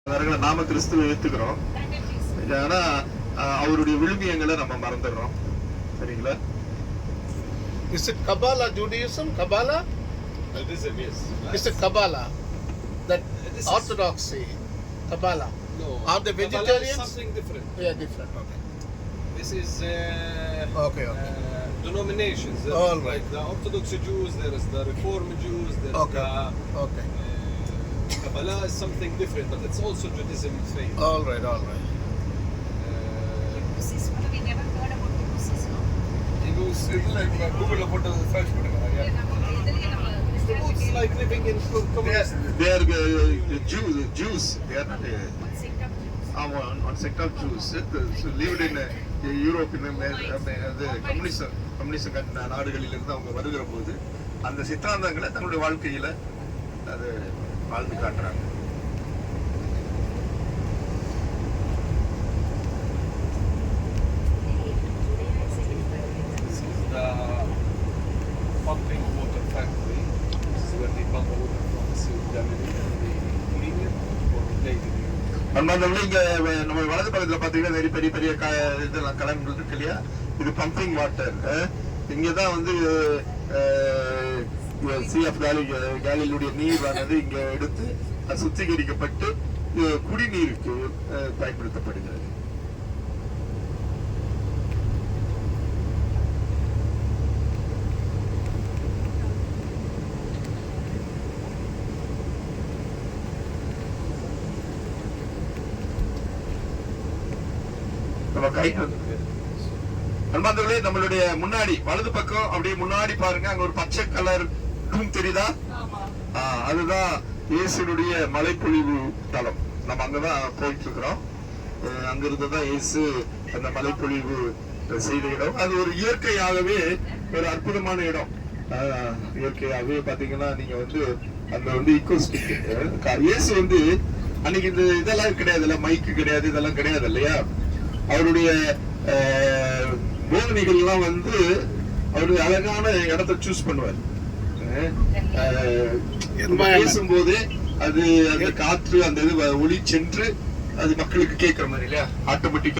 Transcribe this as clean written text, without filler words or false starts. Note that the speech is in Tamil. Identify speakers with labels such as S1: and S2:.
S1: நாம கிறிஸ்துவை ஏத்துக்கிறோம். ஆனா அவருடைய விழுமியங்களை நம்ம மறந்துடுறோம். சரிங்களா?
S2: Is it Kabbalah Judaism? Kabbalah?
S3: Buddhism, yes.
S2: Is it Kabbalah? That
S3: This is-
S2: orthodoxy. Kabbalah.
S3: No.
S2: Are they
S3: Kabbalah
S2: vegetarians?
S3: is something different.
S2: Yeah, different. Okay.
S3: This is
S2: Okay.
S3: denominations. There
S2: All
S3: is
S2: right.
S3: Like the Orthodox Jews, there is the Reformed Jews, there is
S2: Okay. Okay.
S3: the Kabbalah is something different, but it's also Judaism faith.
S2: All right. All right.
S4: Buddhism, we never heard about Buddhism.
S5: Google போட்டு சர்ச் பண்ணுங்க.
S3: It's like living in communist.
S1: They are Jews. They are not one sect of Jews. So lived in Europe in communism நாடுகளில் இருந்து அவங்க வருகிற போது அந்த சித்தாந்தங்களை தங்களுடைய வாழ்க்கையில அது வாழ்ந்து காட்டுறாங்க.
S3: This is the pumping water factory. This is where they pump water from the Sea of Galilee and they clean it or replace it.
S1: அன்பார்ந்தவர்களே, இங்க நம்ம வலது பக்கத்துல பாத்தீங்கன்னா நிறைய பெரிய பெரிய இதெல்லாம் கலன்கள் இருக்கு இல்லையா? இது பம்பிங் வாட்டர். இங்கதான் வந்து சி ஆஃப் கேலிலுடைய நீரானது இங்க எடுத்து சுத்திகரிக்கப்பட்டு குடிநீருக்கு பயன்படுத்தப்படுகிறது. அன்பார்ந்தவர்களே, நம்மளுடைய முன்னாடி வலது பக்கம் அப்படியே முன்னாடி பாருங்க, அங்க ஒரு பச்சை கலர் ரூம் தெரியுதா? அதுதான் இயேசுனுடைய மலைப்பொழிவு தலம். நம்ம அங்கதான் போயிட்டு இருக்கிறோம். அங்க இருந்துதான் இயேசு அந்த மலைப்பொழிவு செய்த இடம். அது ஒரு இயற்கையாகவே ஒரு அற்புதமான இடம். இயற்கையாகவே பாத்தீங்கன்னா நீங்க வந்து அந்த வந்து ஈகோஸ்டிக் இயேசு வந்து அன்னைக்கு இந்த இதெல்லாம் கிடையாது, மைக்கு கிடையாது, இதெல்லாம் கிடையாது இல்லையா? அவருடைய போதனைகள் எல்லாம் வந்து அவரு அழகான இடத்தை சூஸ் பண்ணுவார். பேசும்போது அது அந்த காற்று அந்த இது ஒளி சென்று அது மக்களுக்கு கேட்கிற மாதிரி இல்லையா? ஆட்டோமேட்டிக்